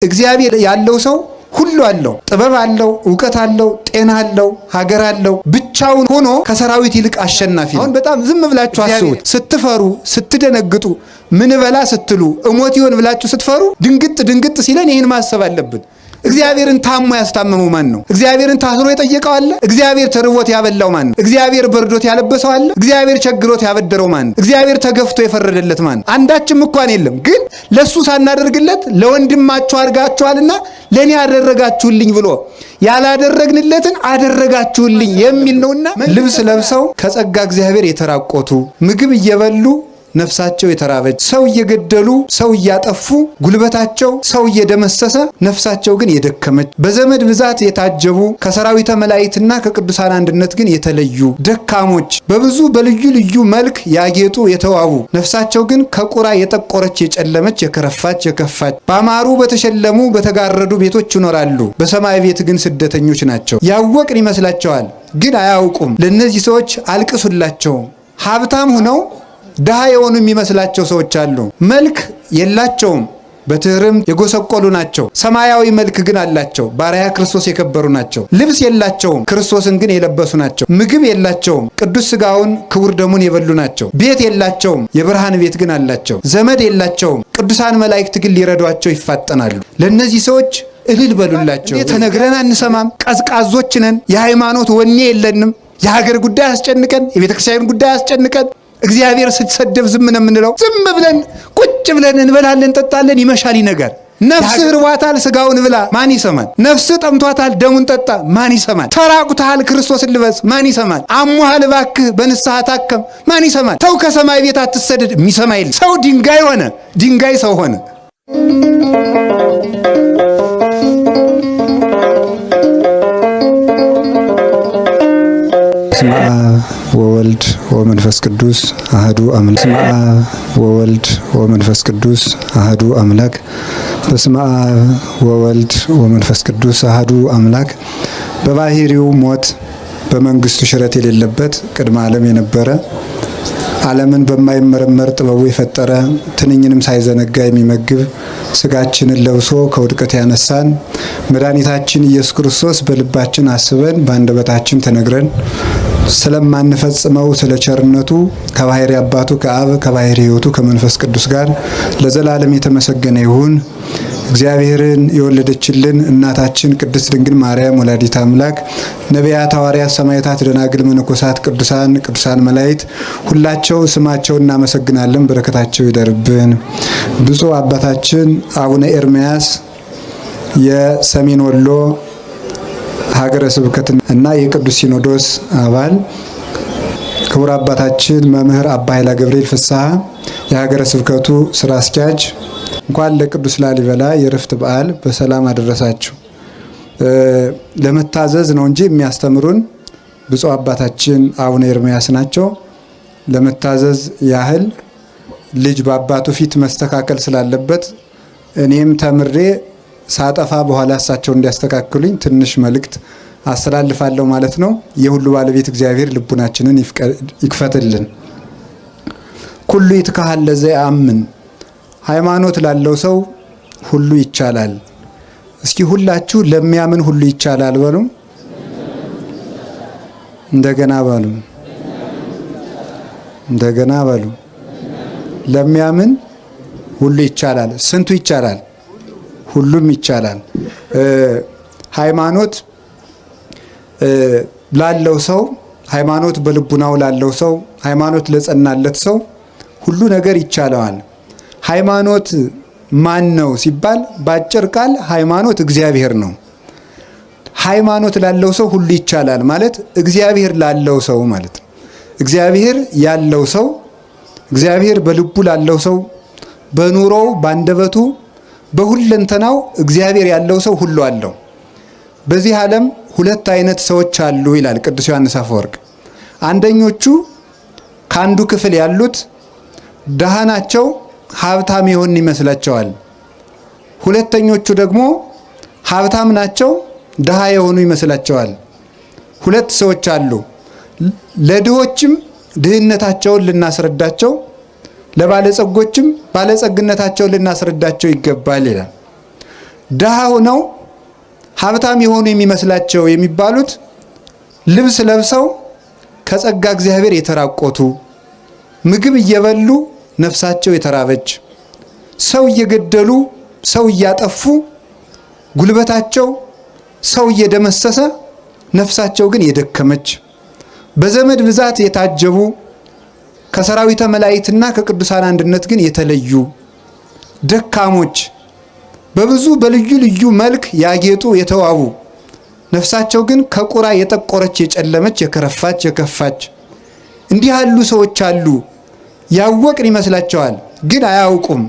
እግዚአብሔር ያለው ሰው ሁሉ አለው። ጥበብ አለው፣ ዕውቀት አለው፣ ጤና አለው፣ ሀገር አለው። ብቻውን ሆኖ ከሰራዊት ይልቅ አሸናፊ ነው። አሁን በጣም ዝም ብላችሁ አስቡት። ስትፈሩ፣ ስትደነግጡ፣ ምን በላ ስትሉ፣ እሞት ይሆን ብላችሁ ስትፈሩ ድንግጥ ሲለን ይህን ማሰብ አለብን። እግዚአብሔርን ታሞ ያስታመመው ማን ነው? እግዚአብሔርን ታስሮ የጠየቀው አለ? እግዚአብሔር ተርቦት ያበላው ማን ነው? እግዚአብሔር በርዶት ያለበሰው አለ? እግዚአብሔር ቸግሮት ያበደረው ማን ነው? እግዚአብሔር ተገፍቶ የፈረደለት ማን ነው? አንዳችም እንኳን የለም። ግን ለሱ ሳናደርግለት ለወንድማችሁ አድርጋችኋልና ለኔ አደረጋችሁልኝ ብሎ ያላደረግንለትን አደረጋችሁልኝ የሚል ነውና ልብስ ለብሰው ከጸጋ እግዚአብሔር የተራቆቱ ምግብ እየበሉ ነፍሳቸው የተራበች ሰው እየገደሉ ሰው እያጠፉ ጉልበታቸው ሰው እየደመሰሰ ነፍሳቸው ግን የደከመች በዘመድ ብዛት የታጀቡ ከሰራዊተ መላእክትና ከቅዱሳን አንድነት ግን የተለዩ ደካሞች በብዙ በልዩ ልዩ መልክ ያጌጡ የተዋቡ ነፍሳቸው ግን ከቁራ የጠቆረች የጨለመች የከረፋች የከፋች ባማሩ በተሸለሙ በተጋረዱ ቤቶች ይኖራሉ። በሰማይ ቤት ግን ስደተኞች ናቸው። ያወቅን ይመስላቸዋል፣ ግን አያውቁም። ለእነዚህ ሰዎች አልቅሱላቸው። ሀብታም ሆነው ድሃ የሆኑ የሚመስላቸው ሰዎች አሉ። መልክ የላቸውም፣ በትህርም የጎሰቆሉ ናቸው። ሰማያዊ መልክ ግን አላቸው፣ ባሪያ ክርስቶስ የከበሩ ናቸው። ልብስ የላቸውም፣ ክርስቶስን ግን የለበሱ ናቸው። ምግብ የላቸውም፣ ቅዱስ ሥጋውን ክቡር ደሙን የበሉ ናቸው። ቤት የላቸውም፣ የብርሃን ቤት ግን አላቸው። ዘመድ የላቸውም፣ ቅዱሳን መላእክት ግን ሊረዷቸው ይፋጠናሉ። ለእነዚህ ሰዎች እልል በሉላቸው። ተነግረን አንሰማም፣ ቀዝቃዞች ነን፣ የሃይማኖት ወኔ የለንም፣ የሀገር ጉዳይ አስጨንቀን፣ የቤተ ክርስቲያን ጉዳይ አስጨንቀን እግዚአብሔር ስትሰደብ ዝም ነው የምንለው። ዝም ብለን ቁጭ ብለን እንበላለን፣ እንጠጣለን፣ ይመሻል ይነጋል። ነፍስህ ርቧታል፣ ስጋውን ብላ፣ ማን ይሰማል? ነፍስህ ጠምቷታል፣ ደሙን ጠጣ፣ ማን ይሰማል? ተራቁተሃል፣ ክርስቶስን ልበስ፣ ማን ይሰማል? አሞሃል፣ እባክህ በንስሐ ታከም፣ ማን ይሰማል? ተው ከሰማይ ቤት አትሰደድ፣ የሚሰማ የለም። ሰው ድንጋይ ሆነ፣ ድንጋይ ሰው ሆነ። በስመ አብ ወወልድ ወመንፈስ ቅዱስ አሐዱ አምላክ። በስመ አብ ወወልድ ወመንፈስ ቅዱስ አሐዱ አምላክ። በስመ አብ ወወልድ ወመንፈስ ቅዱስ አሐዱ አምላክ። በባህሪው ሞት በመንግስቱ ሽረት የሌለበት ቅድመ ዓለም የነበረ ዓለምን በማይመረመር ጥበቡ የፈጠረ ትንኝንም ሳይዘነጋ የሚመግብ ስጋችንን ለብሶ ከውድቀት ያነሳን መድኃኒታችን ኢየሱስ ክርስቶስ በልባችን አስበን በአንደበታችን ተነግረን ስለማንፈጽመው ስለ ቸርነቱ ከባህሪ አባቱ ከአብ ከባህሪ ሕይወቱ ከመንፈስ ቅዱስ ጋር ለዘላለም የተመሰገነ ይሁን። እግዚአብሔርን የወለደችልን እናታችን ቅድስት ድንግል ማርያም ወላዲተ አምላክ፣ ነቢያት፣ ሐዋርያት፣ ሰማዕታት፣ ደናግል፣ መነኮሳት፣ ቅዱሳን መላእክት ሁላቸው ስማቸውን እናመሰግናለን። በረከታቸው ይደርብን። ብፁዕ አባታችን አቡነ ኤርምያስ የሰሜን ወሎ ሀገረ ስብከት እና የቅዱስ ሲኖዶስ አባል፣ ክቡር አባታችን መምህር አባ ኃይለ ገብርኤል ፍስሐ የሀገረ ስብከቱ ስራ አስኪያጅ፣ እንኳን ለቅዱስ ላሊበላ የዕረፍት በዓል በሰላም አደረሳችሁ። ለመታዘዝ ነው እንጂ የሚያስተምሩን ብፁዕ አባታችን አቡነ ኤርምያስ ናቸው። ለመታዘዝ ያህል ልጅ በአባቱ ፊት መስተካከል ስላለበት እኔም ተምሬ ሳጠፋ በኋላ እሳቸው እንዲያስተካክሉኝ ትንሽ መልእክት አስተላልፋለሁ ማለት ነው። የሁሉ ባለቤት እግዚአብሔር ልቡናችንን ይክፈትልን። ኩሉ ይትካሃል ለዘየአምን፣ ሃይማኖት ላለው ሰው ሁሉ ይቻላል። እስኪ ሁላችሁ ለሚያምን ሁሉ ይቻላል በሉ። እንደገና በሉ። እንደገና በሉ። ለሚያምን ሁሉ ይቻላል። ስንቱ ይቻላል? ሁሉም ይቻላል። ሃይማኖት ላለው ሰው፣ ሃይማኖት በልቡናው ላለው ሰው፣ ሃይማኖት ለጸናለት ሰው ሁሉ ነገር ይቻለዋል። ሃይማኖት ማን ነው ሲባል ባጭር ቃል ሃይማኖት እግዚአብሔር ነው። ሃይማኖት ላለው ሰው ሁሉ ይቻላል ማለት እግዚአብሔር ላለው ሰው ማለት ነው። እግዚአብሔር ያለው ሰው፣ እግዚአብሔር በልቡ ላለው ሰው፣ በኑሮው ባንደበቱ በሁለንተናው እግዚአብሔር ያለው ሰው ሁሉ አለው። በዚህ ዓለም ሁለት አይነት ሰዎች አሉ ይላል ቅዱስ ዮሐንስ አፈወርቅ። አንደኞቹ ከአንዱ ክፍል ያሉት ድሃ ናቸው፣ ሀብታም የሆኑ ይመስላቸዋል። ሁለተኞቹ ደግሞ ሀብታም ናቸው፣ ድሃ የሆኑ ይመስላቸዋል። ሁለት ሰዎች አሉ። ለድሆችም ድህነታቸውን ልናስረዳቸው፣ ለባለጸጎችም ባለጸግነታቸውን ልናስረዳቸው ይገባል ይላል። ድሃ ሆነው ሀብታም የሆኑ የሚመስላቸው የሚባሉት ልብስ ለብሰው ከጸጋ እግዚአብሔር የተራቆቱ፣ ምግብ እየበሉ ነፍሳቸው የተራበች፣ ሰው እየገደሉ ሰው እያጠፉ ጉልበታቸው ሰው እየደመሰሰ ነፍሳቸው ግን የደከመች፣ በዘመድ ብዛት የታጀቡ ከሰራዊተ መላእክትና ከቅዱሳን አንድነት ግን የተለዩ ደካሞች፣ በብዙ በልዩ ልዩ መልክ ያጌጡ የተዋቡ፣ ነፍሳቸው ግን ከቁራ የጠቆረች የጨለመች የከረፋች የከፋች፣ እንዲህ ያሉ ሰዎች አሉ። ያወቅን ይመስላቸዋል፣ ግን አያውቁም።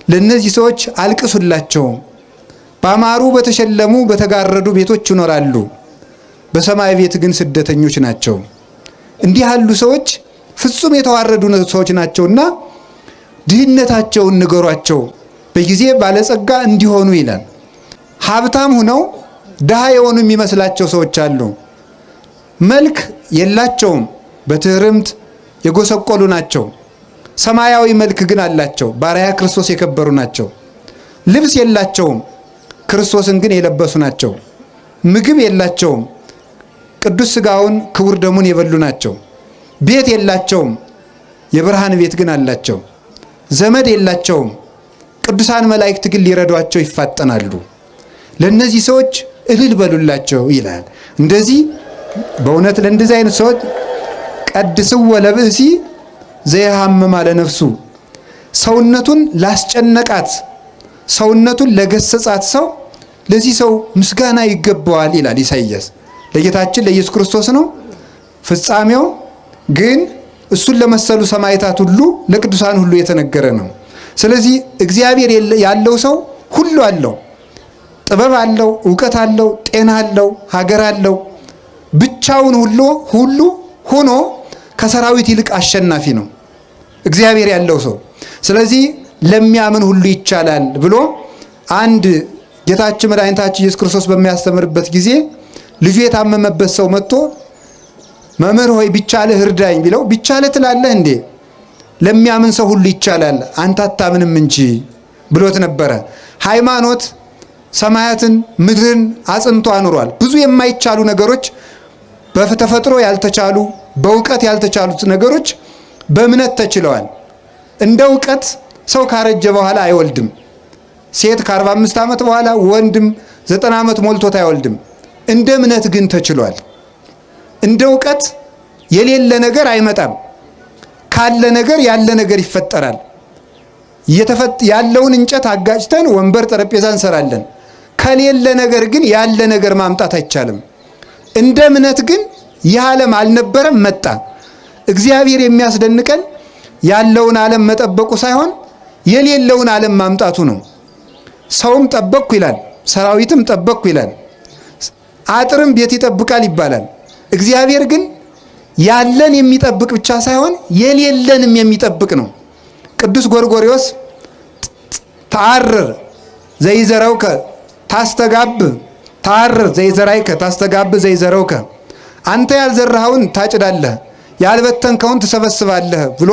ለእነዚህ ሰዎች አልቅሱላቸው። ባማሩ በተሸለሙ በተጋረዱ ቤቶች ይኖራሉ፣ በሰማይ ቤት ግን ስደተኞች ናቸው። እንዲህ ያሉ ሰዎች ፍጹም የተዋረዱ ሰዎች ናቸውና ድህነታቸውን ንገሯቸው፣ በጊዜ ባለጸጋ እንዲሆኑ ይላል። ሀብታም ሁነው ድሃ የሆኑ የሚመስላቸው ሰዎች አሉ። መልክ የላቸውም፣ በትህርምት የጎሰቆሉ ናቸው። ሰማያዊ መልክ ግን አላቸው፣ በአርአያ ክርስቶስ የከበሩ ናቸው። ልብስ የላቸውም፣ ክርስቶስን ግን የለበሱ ናቸው። ምግብ የላቸውም፣ ቅዱስ ሥጋውን ክቡር ደሙን የበሉ ናቸው። ቤት የላቸውም፣ የብርሃን ቤት ግን አላቸው። ዘመድ የላቸውም፣ ቅዱሳን መላእክት ግን ሊረዷቸው ይፋጠናሉ። ለእነዚህ ሰዎች እልል በሉላቸው ይላል። እንደዚህ በእውነት ለእንደዚህ አይነት ሰዎች ቀድስዎ ለብእሲ ዘየሐምም አለ ነፍሱ፣ ሰውነቱን ላስጨነቃት ሰውነቱን ለገሰጻት ሰው ለዚህ ሰው ምስጋና ይገባዋል ይላል ኢሳይያስ። ለጌታችን ለኢየሱስ ክርስቶስ ነው ፍጻሜው፣ ግን እሱን ለመሰሉ ሰማዕታት ሁሉ ለቅዱሳን ሁሉ የተነገረ ነው። ስለዚህ እግዚአብሔር ያለው ሰው ሁሉ አለው። ጥበብ አለው፣ ዕውቀት አለው፣ ጤና አለው፣ ሀገር አለው። ብቻውን ሁሉ ሆኖ ከሰራዊት ይልቅ አሸናፊ ነው እግዚአብሔር ያለው ሰው። ስለዚህ ለሚያምን ሁሉ ይቻላል ብሎ አንድ ጌታችን መድኃኒታችን ኢየሱስ ክርስቶስ በሚያስተምርበት ጊዜ ልጁ የታመመበት ሰው መጥቶ መምህር ሆይ ቢቻልህ እርዳኝ ቢለው ቢቻልህ ትላለህ እንዴ? ለሚያምን ሰው ሁሉ ይቻላል፣ አንተ አታምንም እንጂ ብሎት ነበረ። ሃይማኖት ሰማያትን ምድርን አጽንቶ አኑሯል። ብዙ የማይቻሉ ነገሮች በተፈጥሮ ያልተቻሉ በእውቀት ያልተቻሉት ነገሮች በእምነት ተችለዋል። እንደ እውቀት ሰው ካረጀ በኋላ አይወልድም። ሴት ከ45 ዓመት በኋላ ወንድም 90 ዓመት ሞልቶት አይወልድም። እንደ እምነት ግን ተችሏል። እንደ እውቀት የሌለ ነገር አይመጣም። ካለ ነገር ያለ ነገር ይፈጠራል። ያለውን እንጨት አጋጭተን ወንበር ጠረጴዛ እንሰራለን። ከሌለ ነገር ግን ያለ ነገር ማምጣት አይቻልም። እንደ እምነት ግን ይህ ዓለም አልነበረም፣ መጣ። እግዚአብሔር የሚያስደንቀን ያለውን ዓለም መጠበቁ ሳይሆን የሌለውን ዓለም ማምጣቱ ነው። ሰውም ጠበቅኩ ይላል፣ ሰራዊትም ጠበቅኩ ይላል፣ አጥርም ቤት ይጠብቃል ይባላል። እግዚአብሔር ግን ያለን የሚጠብቅ ብቻ ሳይሆን የሌለንም የሚጠብቅ ነው። ቅዱስ ጎርጎርዮስ ተአርር ዘይዘረውከ ታስተጋብ ተአርር ዘይዘራይከ ታስተጋብ ዘይዘረውከ፣ አንተ ያልዘራኸውን ታጭዳለህ ያልበተንከውን ትሰበስባለህ ብሎ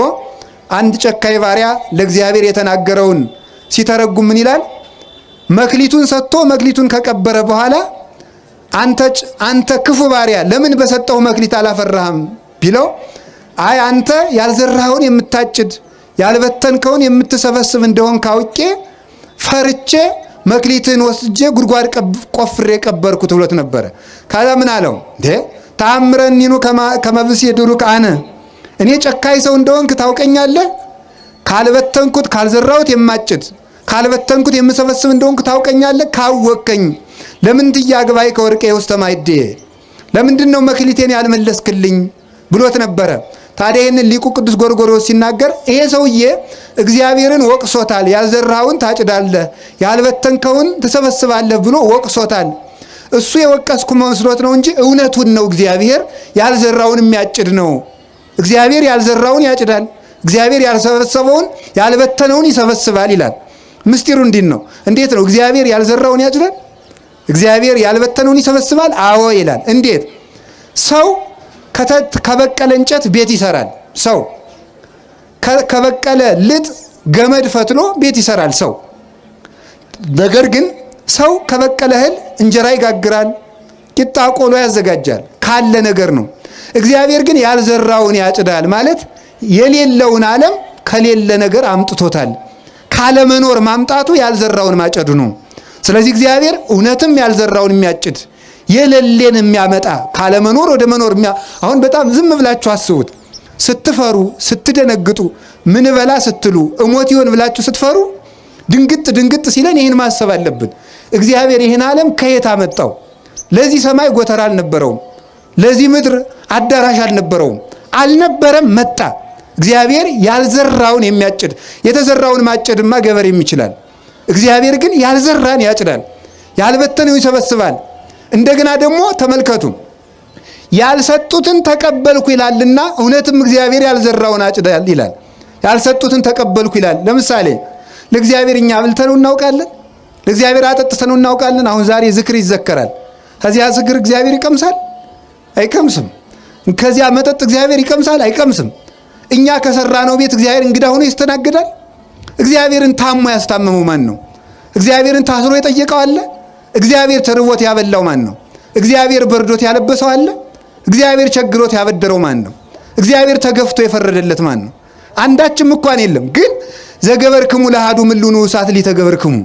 አንድ ጨካኝ ባሪያ ለእግዚአብሔር የተናገረውን ሲተረጉም ምን ይላል? መክሊቱን ሰጥቶ መክሊቱን ከቀበረ በኋላ አንተ ክፉ ባሪያ ለምን በሰጠው መክሊት አላፈራህም ቢለው፣ አይ አንተ ያልዘራኸውን የምታጭድ ያልበተንከውን የምትሰበስብ እንደሆን ካውቄ ፈርቼ መክሊትን ወስጄ ጉድጓድ ቆፍሬ ቀበርኩት ብሎት ነበረ። ካዛ ምን አለው? ተአምረኒኑ ከመብስ የድሩክ አነ፣ እኔ ጨካኝ ሰው እንደሆንክ ታውቀኛለህ። ካልበተንኩት ካልዘራሁት የማጭድ ካልበተንኩት የምሰበስብ እንደሆንክ ታውቀኛለህ። ካወቀኝ ለምን ትያግባይ ከወርቄ ውስጥ ማይዴ፣ ለምንድን ነው መክሊቴን ያልመለስክልኝ ብሎት ነበረ። ታዲያ ይህንን ሊቁ ቅዱስ ጎርጎርዮስ ሲናገር ይሄ ሰውዬ እግዚአብሔርን ወቅሶታል። ያልዘራኸውን ታጭዳለህ ያልበተንከውን ትሰበስባለህ ብሎ ወቅሶታል። እሱ የወቀስኩ መስሎት ነው እንጂ እውነቱን ነው። እግዚአብሔር ያልዘራውን የሚያጭድ ነው። እግዚአብሔር ያልዘራውን ያጭዳል፣ እግዚአብሔር ያልሰበሰበውን ያልበተነውን ይሰበስባል ይላል። ምስጢሩ እንዲህ ነው። እንዴት ነው እግዚአብሔር ያልዘራውን ያጭዳል? እግዚአብሔር ያልበተነውን ይሰበስባል? አዎ ይላል። እንዴት? ሰው ከበቀለ እንጨት ቤት ይሰራል። ሰው ከበቀለ ልጥ ገመድ ፈትሎ ቤት ይሰራል ሰው። ነገር ግን ሰው ከበቀለ እህል እንጀራ ይጋግራል፣ ቂጣ ቆሎ ያዘጋጃል፣ ካለ ነገር ነው። እግዚአብሔር ግን ያልዘራውን ያጭዳል ማለት የሌለውን ዓለም ከሌለ ነገር አምጥቶታል። ካለመኖር ማምጣቱ ያልዘራውን ማጨዱ ነው። ስለዚህ እግዚአብሔር እውነትም ያልዘራውን የሚያጭድ የሌለን የሚያመጣ ካለመኖር ወደ መኖር አሁን በጣም ዝም ብላችሁ አስቡት። ስትፈሩ ስትደነግጡ ምን በላ ስትሉ እሞት ይሆን ብላችሁ ስትፈሩ ድንግጥ ሲለን ይህን ማሰብ አለብን። እግዚአብሔር ይህን ዓለም ከየት አመጣው? ለዚህ ሰማይ ጎተራ አልነበረውም። ለዚህ ምድር አዳራሽ አልነበረውም። አልነበረም፣ መጣ። እግዚአብሔር ያልዘራውን የሚያጭድ የተዘራውን ማጨድማ ገበሬም ይችላል። እግዚአብሔር ግን ያልዘራን ያጭዳል፣ ያልበተነው ይሰበስባል። እንደገና ደግሞ ተመልከቱ፣ ያልሰጡትን ተቀበልኩ ይላልና እውነትም እግዚአብሔር ያልዘራውን አጭዳል ይላል። ያልሰጡትን ተቀበልኩ ይላል። ለምሳሌ ለእግዚአብሔር እኛ አብልተነው እናውቃለን? ለእግዚአብሔር አጠጥተነው እናውቃለን? አሁን ዛሬ ዝክር ይዘከራል። ከዚያ ዝክር እግዚአብሔር ይቀምሳል? አይቀምስም። ከዚያ መጠጥ እግዚአብሔር ይቀምሳል? አይቀምስም። እኛ ከሰራነው ቤት እግዚአብሔር እንግዳ ሆኖ ይስተናግዳል? እግዚአብሔርን ታሞ ያስታመመው ማን ነው? እግዚአብሔርን ታስሮ የጠየቀው አለ? እግዚአብሔር ተርቦት ያበላው ማን ነው? እግዚአብሔር በርዶት ያለበሰው አለ? እግዚአብሔር ቸግሮት ያበደረው ማን ነው? እግዚአብሔር ተገፍቶ የፈረደለት ማን ነው? አንዳችም እንኳን የለም። ግን ዘገበርክሙ ለአሐዱ ምሉኑ እሳት ሊተገበርክሙ፣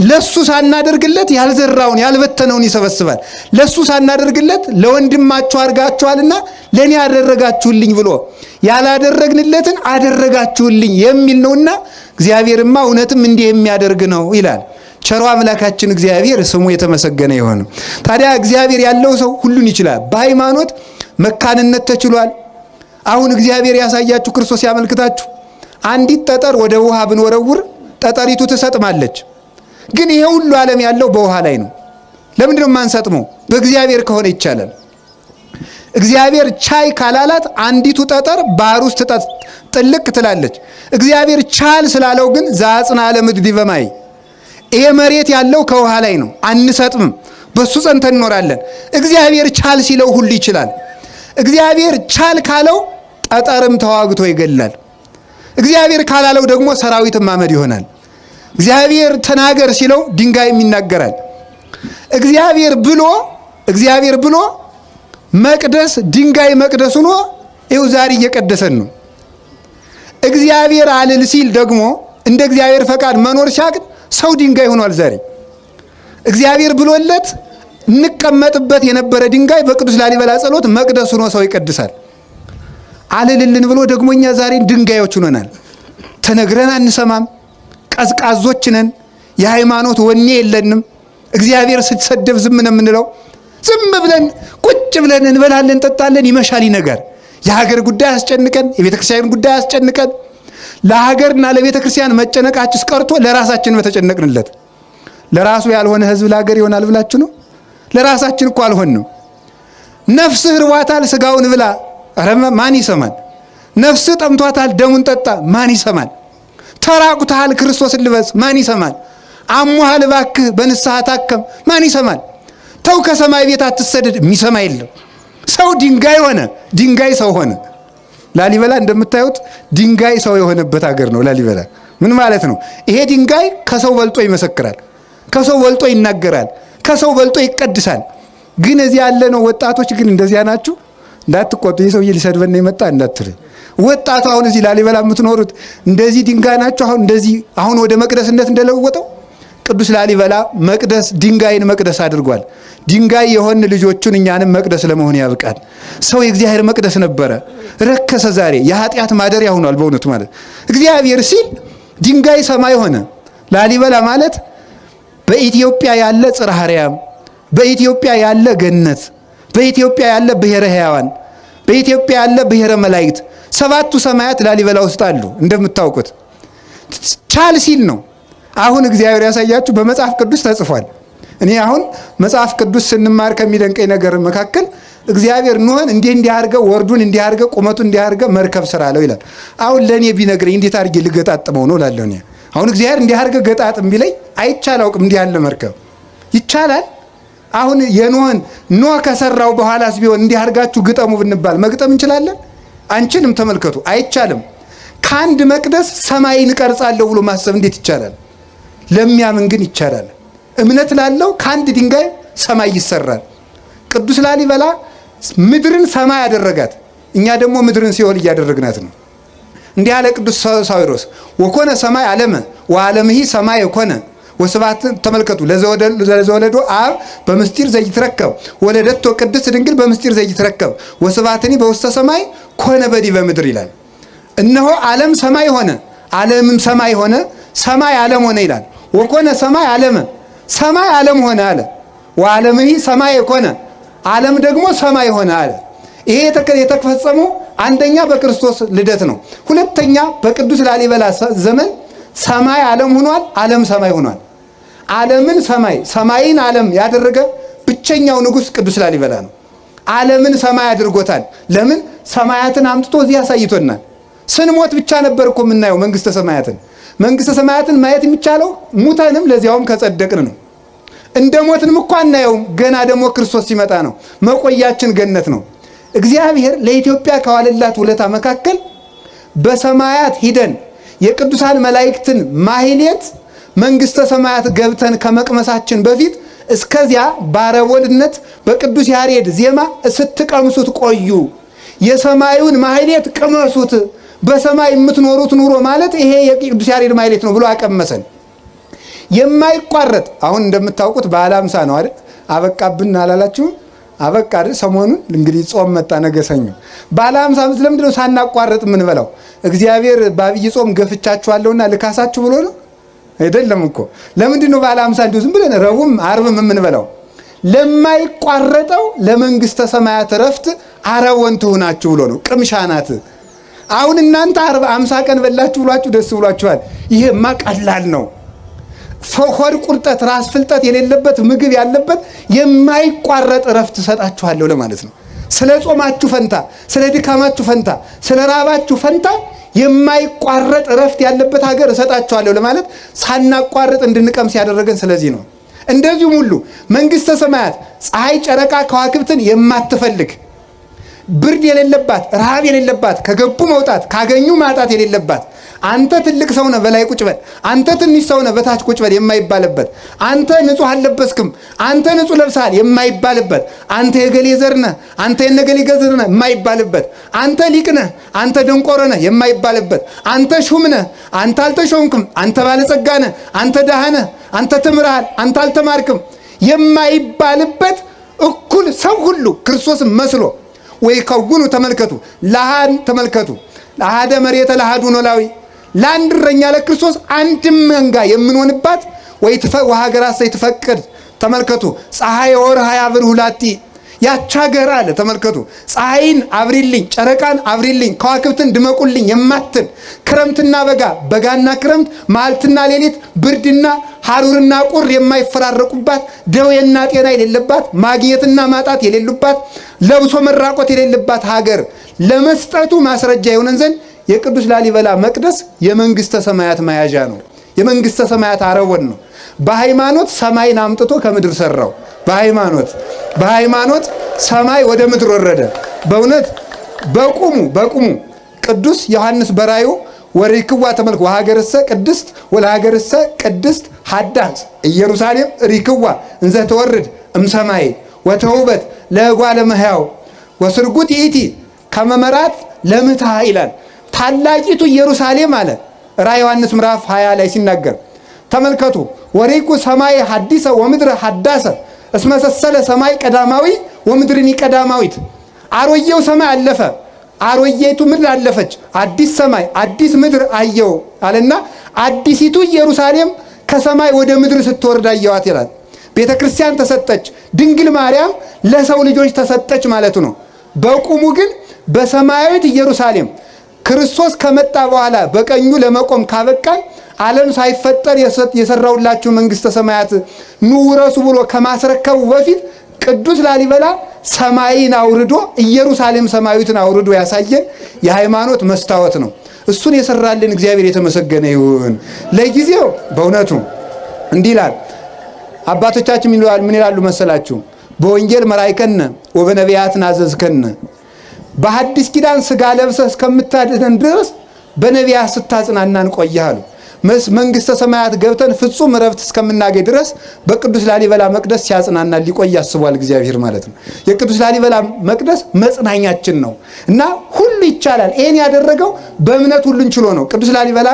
ለሱ ሳናደርግለት ያልዘራውን ያልበተነውን ይሰበስባል። ለሱ ሳናደርግለት ለወንድማችሁ አድርጋችኋልና ለኔ ያደረጋችሁልኝ ብሎ ያላደረግንለትን አደረጋችሁልኝ የሚል ነውና እግዚአብሔርማ እውነትም እንዲህ የሚያደርግ ነው ይላል። ቸሮ አምላካችን እግዚአብሔር ስሙ የተመሰገነ ይሁን። ታዲያ እግዚአብሔር ያለው ሰው ሁሉን ይችላል። በሃይማኖት መካንነት ተችሏል። አሁን እግዚአብሔር ያሳያችሁ ክርስቶስ ያመልክታችሁ። አንዲት ጠጠር ወደ ውሃ ብንወረውር ጠጠሪቱ ትሰጥማለች። ግን ይሄ ሁሉ ዓለም ያለው በውሃ ላይ ነው። ለምንድን ነው የማንሰጥመው? በእግዚአብሔር ከሆነ ይቻላል። እግዚአብሔር ቻይ ካላላት አንዲቱ ጠጠር ባህር ውስጥ ጥልቅ ትላለች። እግዚአብሔር ቻል ስላለው ግን ዘአጽንዐ ለምድር ዲበ ማይ፣ ይሄ መሬት ያለው ከውሃ ላይ ነው፣ አንሰጥምም፣ በሱ ጸንተን እንኖራለን። እግዚአብሔር ቻል ሲለው ሁሉ ይችላል። እግዚአብሔር ቻል ካለው ጠጠርም ተዋግቶ ይገላል። እግዚአብሔር ካላለው ደግሞ ሰራዊትም አመድ ይሆናል። እግዚአብሔር ተናገር ሲለው ድንጋይም ይናገራል። እግዚአብሔር ብሎ መቅደስ ድንጋይ መቅደስ ሆኖ ይኸው ዛሬ እየቀደሰን ነው። እግዚአብሔር አልል ሲል ደግሞ እንደ እግዚአብሔር ፈቃድ መኖር ሲያቅድ ሰው ድንጋይ ሆኗል። ዛሬ እግዚአብሔር ብሎለት እንቀመጥበት የነበረ ድንጋይ በቅዱስ ላሊበላ ጸሎት መቅደስ ሆኖ ሰው ይቀድሳል። አልልልን ብሎ ደግሞ እኛ ዛሬ ድንጋዮች ሆነናል። ተነግረን አንሰማም። ቀዝቃዞች ነን። የሃይማኖት ወኔ የለንም። እግዚአብሔር ስትሰደብ ዝም ነው የምንለው። ዝም ብለን ቁጭ ብለን እንበላለን፣ እንጠጣለን፣ ይመሻል ይነጋል። የሀገር ጉዳይ አስጨንቀን፣ የቤተ ክርስቲያን ጉዳይ አስጨንቀን፣ ለሀገርና ለቤተ ክርስቲያን መጨነቃችስ ቀርቶ ለራሳችን በተጨነቅንለት። ለራሱ ያልሆነ ህዝብ ለሀገር ይሆናል ብላችሁ ነው? ለራሳችን እኮ አልሆንም። ነፍስህ ርቧታል፣ ስጋውን ብላ፣ ኧረ ማን ይሰማል? ነፍስህ ጠምቷታል፣ ደሙን ጠጣ፣ ማን ይሰማል? ተራቁተሃል፣ ክርስቶስን ልበስ፣ ማን ይሰማል? አሞሃል፣ እባክህ በንስሐ ታከም፣ ማን ይሰማል? ተው ከሰማይ ቤት አትሰደድ፣ የሚሰማ የለም። ሰው ድንጋይ ሆነ፣ ድንጋይ ሰው ሆነ። ላሊበላ እንደምታዩት ድንጋይ ሰው የሆነበት ሀገር ነው ላሊበላ። ምን ማለት ነው? ይሄ ድንጋይ ከሰው በልጦ ይመሰክራል፣ ከሰው በልጦ ይናገራል፣ ከሰው በልጦ ይቀድሳል። ግን እዚህ ያለ ነው ወጣቶች ግን እንደዚያ ናችሁ። እንዳትቆጡ፣ ይህ ሰውዬ ሊሰድበን የመጣ እንዳትል። ወጣቱ አሁን እዚህ ላሊበላ የምትኖሩት እንደዚህ ድንጋይ ናችሁ። አሁን ወደ መቅደስነት እንደለወጠው ቅዱስ ላሊበላ መቅደስ ድንጋይን መቅደስ አድርጓል። ድንጋይ የሆን ልጆቹን እኛንም መቅደስ ለመሆን ያብቃል። ሰው የእግዚአብሔር መቅደስ ነበረ፣ ረከሰ። ዛሬ የኃጢአት ማደሪያ ሆኗል። በእውነቱ ማለት እግዚአብሔር ሲል ድንጋይ ሰማይ ሆነ። ላሊበላ ማለት በኢትዮጵያ ያለ ጽርሐ አርያም፣ በኢትዮጵያ ያለ ገነት፣ በኢትዮጵያ ያለ ብሔረ ሕያዋን፣ በኢትዮጵያ ያለ ብሔረ መላእክት፣ ሰባቱ ሰማያት ላሊበላ ውስጥ አሉ። እንደምታውቁት ቻል ሲል ነው። አሁን እግዚአብሔር ያሳያችሁ በመጽሐፍ ቅዱስ ተጽፏል። እኔ አሁን መጽሐፍ ቅዱስ ስንማር ከሚደንቀኝ ነገር መካከል እግዚአብሔር ኖህን እንዲህ አድርገህ ወርዱን እንዲህ አድርገህ ቁመቱን እንዲህ አድርገህ መርከብ ስራ አለው ይላል። አሁን ለእኔ ቢነግረኝ እንዴት አድርጌ ልገጣጥመው ነው እላለሁ እኔ። አሁን እግዚአብሔር እንዲህ አድርገህ ገጣጥም ቢለኝ አይቻል አውቅም። እንዲህ ያለ መርከብ ይቻላል? አሁን የኖህን ኖህ ከሰራው በኋላስ ቢሆን እንዲህ አድርጋችሁ ግጠሙ ብንባል መግጠም እንችላለን? አንችልም። ተመልከቱ፣ አይቻልም። ከአንድ መቅደስ ሰማይን እቀርጻለሁ ብሎ ማሰብ እንዴት ይቻላል? ለሚያምን ግን ይቻላል። እምነት ላለው ከአንድ ድንጋይ ሰማይ ይሰራል። ቅዱስ ላሊበላ ምድርን ሰማይ ያደረጋት፣ እኛ ደግሞ ምድርን ሲኦል እያደረግናት ነው። እንዲህ ያለ ቅዱስ ሳዊሮስ ወኮነ ሰማይ ዓለመ ወዓለምሂ ሰማይ ኮነ ወስብሐት። ተመልከቱ ለዘወለዶ አብ በምስጢር ዘይትረከብ ወለደቶ ቅድስት ድንግል በምስጢር ዘይትረከብ ወስብሐትኒ በውስተ ሰማይ ኮነ በዲበ ምድር ይላል። እነሆ ዓለም ሰማይ ሆነ፣ ዓለምም ሰማይ ሆነ፣ ሰማይ ዓለም ሆነ ይላል። ወኮነ ሰማይ ዓለመ ሰማይ ዓለም ሆነ አለ። ወዓለምሂ ሰማይ ኮነ ዓለም ደግሞ ሰማይ ሆነ አለ። ይሄ የተፈጸመው አንደኛ በክርስቶስ ልደት ነው። ሁለተኛ በቅዱስ ላሊበላ ዘመን ሰማይ ዓለም ሆኗል፣ ዓለም ሰማይ ሆኗል። ዓለምን ሰማይ ሰማይን ዓለም ያደረገ ብቸኛው ንጉሥ ቅዱስ ላሊበላ ነው። ዓለምን ሰማይ አድርጎታል። ለምን? ሰማያትን አምጥቶ እዚህ ያሳይቶናል። ስንሞት ብቻ ነበር እኮ የምናየው መንግስተ ሰማያትን። መንግስተ ሰማያትን ማየት የሚቻለው ሙተንም ለዚያውም ከጸደቅን ነው። እንደ ሞትንም እኮ አናየውም። ገና ደግሞ ክርስቶስ ሲመጣ ነው። መቆያችን ገነት ነው። እግዚአብሔር ለኢትዮጵያ ከዋለላት ውለታ መካከል በሰማያት ሂደን የቅዱሳን መላእክትን ማህሌት መንግስተ ሰማያት ገብተን ከመቅመሳችን በፊት እስከዚያ ባረቦልነት በቅዱስ ያሬድ ዜማ ስትቀምሱት ቆዩ። የሰማዩን ማህሌት ቅመሱት፣ በሰማይ የምትኖሩት ኑሮ ማለት ይሄ የቅዱስ ያሬድ ማህሌት ነው ብሎ አቀመሰን። የማይቋረጥ አሁን እንደምታውቁት በዓለ ሃምሳ ነው አይደል? አበቃብን አላላችሁም? አበቃ አይደል? ሰሞኑን እንግዲህ ጾም መጣ፣ ነገ ሰኞ በዓለ ሃምሳ ለምንድን ነው ሳናቋረጥ የምንበላው? እግዚአብሔር በአብይ ጾም ገፍቻችኋለሁና ልካሳችሁ ብሎ ነው አይደለም እኮ። ለምንድን ነው በዓለ ሃምሳ እንዲሁ ዝም ብለን ረቡዕም ዓርብም የምንበላው? ለማይቋረጠው ለመንግስተ ሰማያት ረፍት አረወን ትሁናችሁ ብሎ ነው። ቅምሻ ናት። አሁን እናንተ 50 ቀን በላችሁ ብሏችሁ ደስ ብሏችኋል። ይሄማ ቀላል ነው። ሆድ ቁርጠት፣ ራስ ፍልጠት የሌለበት ምግብ ያለበት የማይቋረጥ ረፍት ሰጣችኋለሁ ለማለት ነው። ስለ ጾማችሁ ፈንታ፣ ስለ ድካማችሁ ፈንታ፣ ስለ ራባችሁ ፈንታ የማይቋረጥ ረፍት ያለበት ሀገር እሰጣችኋለሁ ለማለት ሳናቋርጥ እንድንቀምስ ያደረገን ስለዚህ ነው። እንደዚሁም ሁሉ መንግስተ ሰማያት ፀሐይ፣ ጨረቃ፣ ከዋክብትን የማትፈልግ ብርድ የሌለባት፣ ረሃብ የሌለባት፣ ከገቡ መውጣት ካገኙ ማጣት የሌለባት፣ አንተ ትልቅ ሰው ነህ በላይ ቁጭ በል፣ አንተ ትንሽ ሰው ነህ በታች ቁጭ በል የማይባልበት፣ አንተ ንጹህ አልለበስክም፣ አንተ ንጹህ ለብሰሃል የማይባልበት፣ አንተ የገሌ ዘር ነህ፣ አንተ የነገሌ ዘር ነህ የማይባልበት፣ አንተ ሊቅ ነህ፣ አንተ ደንቆሮ ነህ የማይባልበት፣ አንተ ሹም ነህ፣ አንተ አልተሾምክም፣ አንተ ባለጸጋ ነህ፣ አንተ ድሃ ነህ፣ አንተ ተምረሃል፣ አንተ አልተማርክም የማይባልበት እኩል ሰው ሁሉ ክርስቶስን መስሎ ወይ ከውኑ ተመልከቱ ለሃን ተመልከቱ ለሃደ መሬተ ለሃዱ ኖላዊ ለአንድ እረኛ ለክርስቶስ አንድም መንጋ የምንሆንባት ወይ ወሀገራት ዘይትፈቅድ ተመልከቱ ፀሐይ ወርሃ ያብር ሁላቲ ያቻ ገራ አለ። ተመልከቱ ፀሐይን አብሪልኝ፣ ጨረቃን አብሪልኝ፣ ከዋክብትን ድመቁልኝ የማትል ክረምትና በጋ፣ በጋና ክረምት፣ መዓልትና ሌሊት፣ ብርድና ሐሩርና ቁር የማይፈራረቁባት፣ ደዌና ጤና የሌለባት፣ ማግኘትና ማጣት የሌሉባት፣ ለብሶ መራቆት የሌለባት ሀገር ለመስጠቱ ማስረጃ የሆነን ዘንድ የቅዱስ ላሊበላ መቅደስ የመንግስተ ሰማያት መያዣ ነው። የመንግስተ ሰማያት አረወን ነው። በሃይማኖት ሰማይን አምጥቶ ከምድር ሰራው። በሃይማኖት ሰማይ ወደ ምድር ወረደ። በእውነት በቁሙ ቅዱስ ዮሐንስ በራዩ ወሪክዋ ተመልክ ወሀገርሰ ቅድስት ወለሀገርሰ ቅድስት ሀዳስ ኢየሩሳሌም ሪክዋ እንዘ ተወርድ እምሰማይ ወተውበት ለእጓለ እመሕያው ወስርጉት ይእቲ ከመመራት ለምታ ይላል። ታላቂቱ ኢየሩሳሌም አለ ራዕየ ዮሐንስ ምዕራፍ 20 ላይ ሲናገር ተመልከቱ። ወሪኩ ሰማይ ሐዲሰ ወምድር ሐዳሰ እስመሰሰለ ሰማይ ቀዳማዊ ወምድርኒ ቀዳማዊት። አሮጌው ሰማይ አለፈ፣ አሮጌይቱ ምድር አለፈች፣ አዲስ ሰማይ አዲስ ምድር አየው አለና አዲሲቱ ኢየሩሳሌም ከሰማይ ወደ ምድር ስትወርድ አየዋት ይላል። ቤተ ክርስቲያን ተሰጠች፣ ድንግል ማርያም ለሰው ልጆች ተሰጠች ማለቱ ነው። በቁሙ ግን በሰማያዊት ኢየሩሳሌም ክርስቶስ ከመጣ በኋላ በቀኙ ለመቆም ካበቃን ዓለም ሳይፈጠር የሰራውላችሁ መንግስተ ሰማያት ኑ ውረሱ ብሎ ከማስረከቡ በፊት ቅዱስ ላሊበላ ሰማይን አውርዶ ኢየሩሳሌም ሰማያዊትን አውርዶ ያሳየን የሃይማኖት መስታወት ነው። እሱን የሰራልን እግዚአብሔር የተመሰገነ ይሁን። ለጊዜው በእውነቱ እንዲህ ይላል አባቶቻችን ምን ይላሉ መሰላችሁ? በወንጌል መራይከነ ወበነቢያት ናዘዝከነ። በሐዲስ ኪዳን ስጋ ለብሰህ እስከምታድነን ድረስ በነቢያት ስታጽናናን ቆየህ አሉ። መንግስተ ሰማያት ገብተን ፍጹም ረፍት እስከምናገኝ ድረስ በቅዱስ ላሊበላ መቅደስ ሲያጽናና ሊቆይ ያስቧል እግዚአብሔር ማለት ነው። የቅዱስ ላሊበላ መቅደስ መጽናኛችን ነው እና ሁሉ ይቻላል። ይሄን ያደረገው በእምነት ሁሉን ችሎ ነው። ቅዱስ ላሊበላ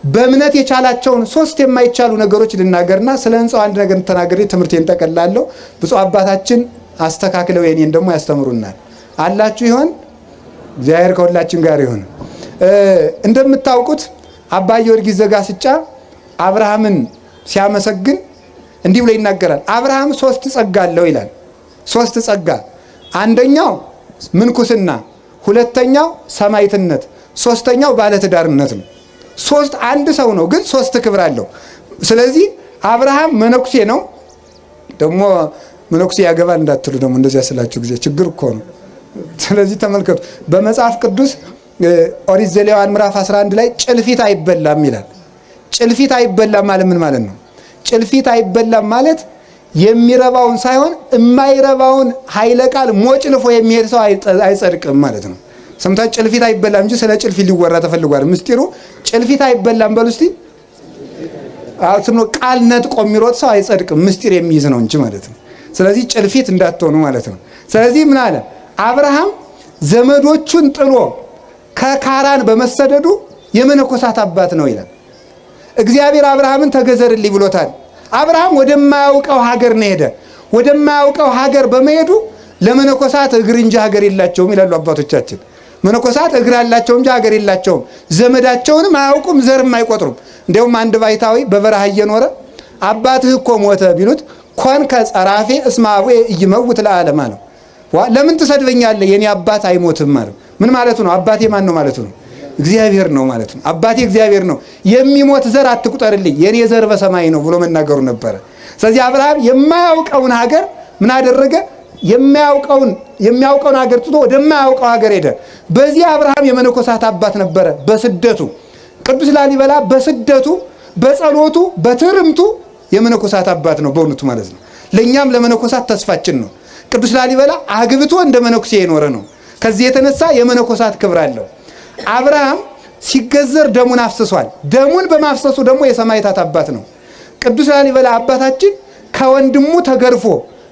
በእምነት የቻላቸውን 3 የማይቻሉ ነገሮች ልናገርና ስለ ህንጻው አንድ ነገር ተናግሬ ትምህርቴን ጠቀላለሁ። ብፁዕ አባታችን አስተካክለው የኔን ደግሞ ያስተምሩናል። አላችሁ ይሆን? እግዚአብሔር ከሁላችን ጋር ይሁን። እንደምታውቁት አባ ጊዮርጊስ ዘጋስጫ አብርሃምን ሲያመሰግን እንዲህ ብሎ ይናገራል። አብርሃም 3 ጸጋ አለው ይላል። 3 ጸጋ፣ አንደኛው ምንኩስና፣ ሁለተኛው ሰማዕትነት፣ ሶስተኛው ባለትዳርነት ነው። 3 አንድ ሰው ነው ግን 3 ክብር አለው። ስለዚህ አብርሃም መነኩሴ ነው። ደግሞ መነኩሴ ያገባል እንዳትሉ ደግሞ እንደዚያ ስላችሁ ጊዜ ችግር እኮ ነው። ስለዚህ ተመልከቱ በመጽሐፍ ቅዱስ ኦሪት ዘሌዋውያን ምዕራፍ 11 ላይ ጭልፊት አይበላም ይላል። ጭልፊት አይበላም ማለት ምን ማለት ነው? ጭልፊት አይበላም ማለት የሚረባውን ሳይሆን የማይረባውን ኃይለ ቃል ሞጭልፎ የሚሄድ ሰው አይጸድቅም ማለት ነው። ሰምታችሁ ጭልፊት አይበላም እንጂ ስለ ጭልፊት ሊወራ ተፈልጓል። ምስጢሩ ጭልፊት አይበላም በሉ እስቲ። አጥኖ ቃል ነጥቆ የሚሮጥ ሰው አይጸድቅም፣ ምስጢር የሚይዝ ነው እንጂ ማለት ነው። ስለዚህ ጭልፊት እንዳትሆኑ ማለት ነው። ስለዚህ ምን አለ አብርሃም ዘመዶቹን ጥሎ ከካራን በመሰደዱ የመነኮሳት አባት ነው ይላል። እግዚአብሔር አብርሃምን ተገዘርልኝ ብሎታል። አብርሃም ወደማያውቀው ሀገር ነው ሄደ። ወደማያውቀው ሀገር በመሄዱ ለመነኮሳት እግር እንጂ ሀገር የላቸውም ይላሉ አባቶቻችን። መነኮሳት እግር አላቸው እንጂ ሀገር የላቸውም። ዘመዳቸውንም አያውቁም፣ ዘርም አይቆጥሩም። እንዲያውም አንድ ባይታዊ በበረሃ እየኖረ አባትህ እኮ ሞተ ቢሉት ኮንከ ጸራፌ እስመ አቡየ ኢይመውት ለዓለም ነው። ለምን ትሰድበኛለህ? የኔ አባት አይሞትም ማለት ምን ማለቱ ነው? አባቴ ማን ነው ማለቱ ነው? እግዚአብሔር ነው ማለት ነው። አባቴ እግዚአብሔር ነው። የሚሞት ዘር አትቁጠርልኝ፣ የኔ ዘር በሰማይ ነው ብሎ መናገሩ ነበረ። ስለዚህ አብርሃም የማያውቀውን ሀገር ምን አደረገ? የሚያውቀውን ሀገር ትቶ ወደማያውቀው ሀገር ሄደ። በዚህ አብርሃም የመነኮሳት አባት ነበረ። በስደቱ ቅዱስ ላሊበላ በስደቱ በጸሎቱ በትርምቱ የመነኮሳት አባት ነው በእውነቱ ማለት ነው። ለእኛም ለመነኮሳት ተስፋችን ነው። ቅዱስ ላሊበላ አግብቶ እንደ መነኩሴ የኖረ ነው። ከዚህ የተነሳ የመነኮሳት ክብር አለው። አብርሃም ሲገዘር ደሙን አፍስሷል። ደሙን በማፍሰሱ ደግሞ የሰማዕታት አባት ነው። ቅዱስ ላሊበላ አባታችን ከወንድሙ ተገርፎ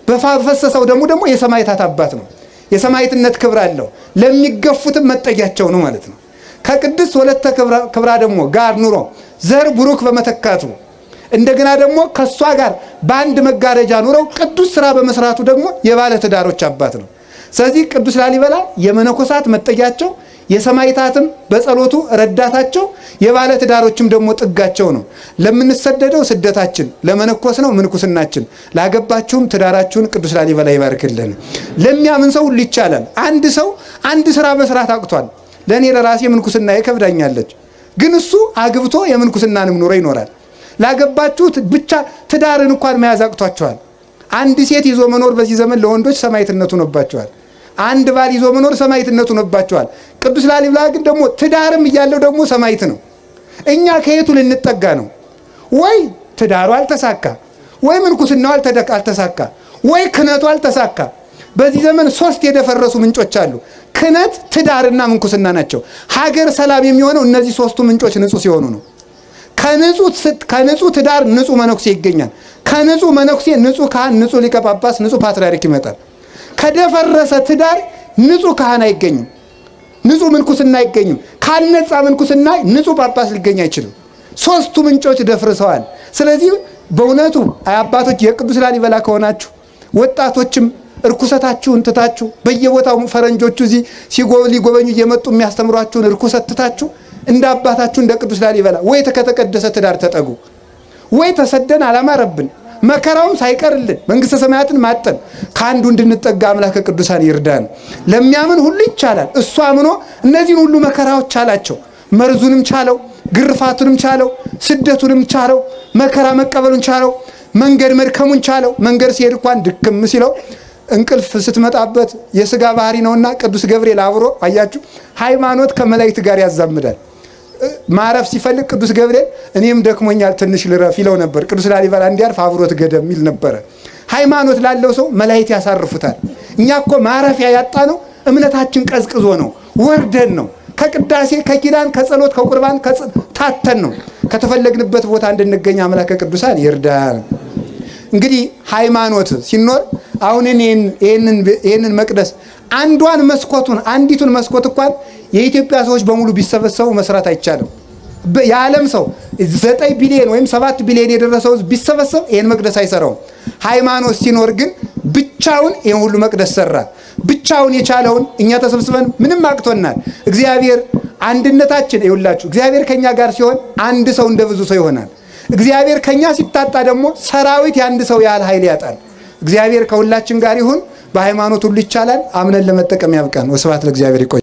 በፈሰሰው ደግሞ የሰማዕታት አባት ነው። የሰማዕትነት ክብር አለው። ለሚገፉትም መጠጊያቸው ነው ማለት ነው። ከቅድስት ወለተ ክብራ ደግሞ ጋር ኑሮ ዘር ቡሩክ በመተካቱ እንደገና ደግሞ ከሷ ጋር በአንድ መጋረጃ ኑረው ቅዱስ ስራ በመስራቱ ደግሞ የባለ ትዳሮች አባት ነው። ስለዚህ ቅዱስ ላሊበላ የመነኮሳት መጠጊያቸው፣ የሰማዕታትም በጸሎቱ ረዳታቸው፣ የባለ ትዳሮችም ደግሞ ጥጋቸው ነው። ለምንሰደደው ስደታችን፣ ለመነኮስ ነው ምንኩስናችን። ላገባችሁም ትዳራችሁን ቅዱስ ላሊበላ ይባርክልን። ለሚያምን ሰው ሁሉ ይቻላል። አንድ ሰው አንድ ስራ መስራት አቅቷል። ለእኔ ለራሴ ምንኩስና ይከብዳኛለች፣ ግን እሱ አግብቶ የምንኩስናንም ኑሮ ይኖራል። ላገባችሁት ብቻ ትዳርን እንኳን መያዝ አቅቷቸዋል። አንድ ሴት ይዞ መኖር በዚህ ዘመን ለወንዶች ሰማዕትነቱ ሆኖባቸዋል። አንድ ባል ይዞ መኖር ሰማዕትነቱ ሆኖባቸዋል። ቅዱስ ላሊበላ ግን ደግሞ ትዳርም እያለው ደግሞ ሰማዕት ነው። እኛ ከየቱ ልንጠጋ ነው? ወይ ትዳሩ አልተሳካ፣ ወይ ምንኩስናው አልተሳካ፣ ወይ ክህነቱ አልተሳካ። በዚህ ዘመን 3 የደፈረሱ ምንጮች አሉ። ክህነት፣ ትዳርና ምንኩስና ናቸው። ሀገር ሰላም የሚሆነው እነዚህ 3ቱ ምንጮች ንጹህ ሲሆኑ ነው። ከንጹህ ትዳር ንጹህ መነኩሴ ይገኛል። ከንጹህ መነኩሴ ንጹህ ካህን፣ ንጹህ ሊቀ ጳጳስ፣ ንጹህ ፓትርያርክ ይመጣል። ከደፈረሰ ትዳር ንጹህ ካህን አይገኝም፣ ንጹህ ምንኩስና አይገኝም። ካልነጻ ምንኩስና ንጹህ ጳጳስ ሊገኝ አይችልም። 3ቱ ምንጮች ደፍርሰዋል። ስለዚህ በእውነቱ አባቶች የቅዱስ ላሊበላ ከሆናችሁ ወጣቶችም እርኩሰታችሁን ትታችሁ በየቦታው ፈረንጆቹ እዚህ ሊጎበኙ እየመጡ የሚያስተምሯችሁን እርኩሰት ትታችሁ እንደ አባታችሁ እንደ ቅዱስ ላሊበላ ወይ ከተቀደሰ ትዳር ተጠጉ። ወይ ተሰደን አላማረብን መከራውም ሳይቀርልን መንግስተ ሰማያትን ማጠን ከአንዱ እንድንጠጋ አምላከ ቅዱሳን ይርዳን። ለሚያምን ሁሉ ይቻላል። እሱ አምኖ እነዚህን ሁሉ መከራዎች ቻላቸው። መርዙንም ቻለው፣ ግርፋቱንም ቻለው፣ ስደቱንም ቻለው፣ መከራ መቀበሉን ቻለው፣ መንገድ መድከሙን ቻለው። መንገድ ሲሄድ እንኳን ድክም ሲለው እንቅልፍ ስትመጣበት የሥጋ ባህሪ ነውና ቅዱስ ገብርኤል አብሮ አያችሁ ሃይማኖት ከመላእክት ጋር ያዛምዳል። ማረፍ ሲፈልግ ቅዱስ ገብርኤል እኔም ደክሞኛል ትንሽ ልረፍ ይለው ነበር። ቅዱስ ላሊበላ እንዲያርፍ አብሮት ገደም ይል ነበረ። ሃይማኖት ላለው ሰው መላእክት ያሳርፉታል። እኛ እኮ ማረፊያ ያጣ ነው እምነታችን ቀዝቅዞ ነው፣ ወርደን ነው። ከቅዳሴ ከኪዳን ከጸሎት ከቁርባን ታተን ነው። ከተፈለግንበት ቦታ እንድንገኝ አምላከ ቅዱሳን ይርዳን። እንግዲህ ሃይማኖት ሲኖር አሁን ይሄንን መቅደስ አንዲቱን መስኮት እንኳን የኢትዮጵያ ሰዎች በሙሉ ቢሰበሰቡ መስራት አይቻልም። የዓለም ሰው 9 ቢሊዮን ወይም 7 ቢሊዮን የደረሰው ቢሰበሰብ ይሄን መቅደስ አይሰራውም። ሃይማኖት ሲኖር ግን ብቻውን ይሄን ሁሉ መቅደስ ሰራ። ብቻውን የቻለውን እኛ ተሰብስበን ምንም አቅቶናል። እግዚአብሔር አንድነታችን ይውላችሁ። እግዚአብሔር ከኛ ጋር ሲሆን አንድ ሰው እንደ ብዙ ሰው ይሆናል። እግዚአብሔር ከኛ ሲታጣ ደግሞ ሰራዊት የአንድ ሰው ያህል ኃይል ያጣል። እግዚአብሔር ከሁላችን ጋር ይሁን። በሃይማኖት ሁሉ ይቻላል። አምነን ለመጠቀም ያብቃን። ወስብሐት ለእግዚአብሔር። ይቆይ።